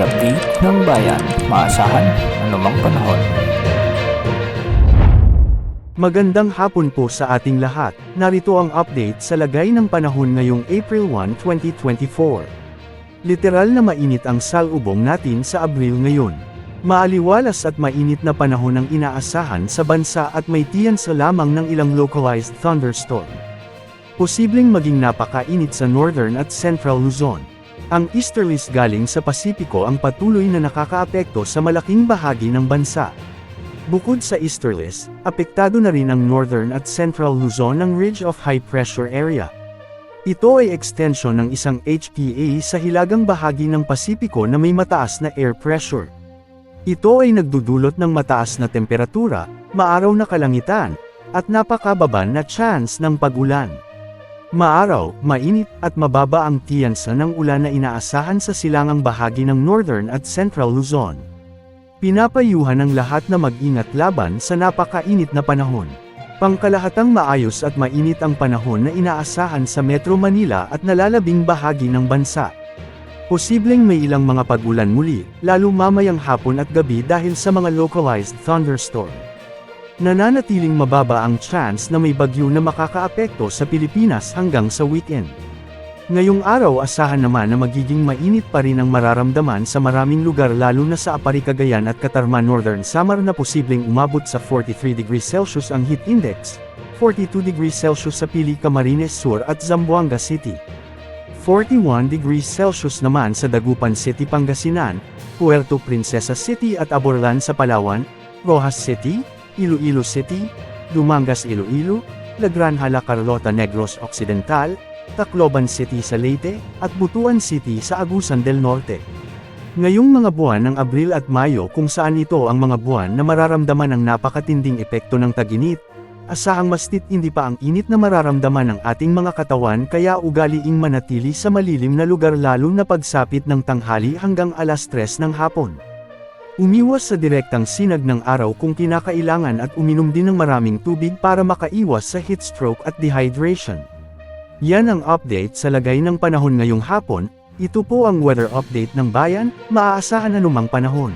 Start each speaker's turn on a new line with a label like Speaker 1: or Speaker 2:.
Speaker 1: update ng bayan, maasahan anumang panahon.
Speaker 2: Magandang hapon po sa ating lahat. Narito ang update sa lagay ng panahon ngayong April 1, 2024. Literal na mainit ang salubong natin sa Abril ngayon. Maaliwalas at mainit na panahon ang inaasahan sa bansa at may tiyansa lamang ng ilang localized thunderstorm. Posibleng maging napakainit sa northern at central Luzon. Ang easterlies galing sa Pasipiko ang patuloy na nakakaapekto sa malaking bahagi ng bansa. Bukod sa easterlies, apektado na rin ang northern at central Luzon ng Ridge of High Pressure Area. Ito ay extension ng isang HPA sa hilagang bahagi ng Pasipiko na may mataas na air pressure. Ito ay nagdudulot ng mataas na temperatura, maaraw na kalangitan, at napakababa na chance ng pag-ulan. Maaraw, mainit, at mababa ang tiyansa ng ulan na inaasahan sa silangang bahagi ng northern at central Luzon. Pinapayuhan ng lahat na mag-ingat laban sa napakainit na panahon. Pangkalahatang maayos at mainit ang panahon na inaasahan sa Metro Manila at nalalabing bahagi ng bansa. Posibleng may ilang mga pag-ulan muli, lalo mamayang hapon at gabi dahil sa mga localized thunderstorm. Nananatiling mababa ang chance na may bagyo na makakaapekto sa Pilipinas hanggang sa weekend. Ngayong araw asahan naman na magiging mainit pa rin ang mararamdaman sa maraming lugar lalo na sa Apari, Cagayan at Catarman, Northern Samar na posibleng umabot sa 43 degrees Celsius ang heat index, 42 degrees Celsius sa Pili, Camarines Sur at Zamboanga City. 41 degrees Celsius naman sa Dagupan City, Pangasinan, Puerto Princesa City at Aborlan sa Palawan, Rojas City, Iloilo City, Dumangas Iloilo, La Granja La Carlota Negros Occidental, Tacloban City sa Leyte, at Butuan City sa Agusan del Norte. Ngayong mga buwan ng Abril at Mayo kung saan ito ang mga buwan na mararamdaman ang napakatinding epekto ng tag-init, asahang mas titindi pa ang init na mararamdaman ng ating mga katawan kaya ugaliing manatili sa malilim na lugar lalo na pagsapit ng tanghali hanggang alas 3 ng hapon. Umiwas sa direktang sinag ng araw kung kinakailangan at uminom din ng maraming tubig para makaiwas sa heat stroke at dehydration. Yan ang update sa lagay ng panahon ngayong hapon. Ito po ang weather update ng bayan, maaasahan anumang panahon.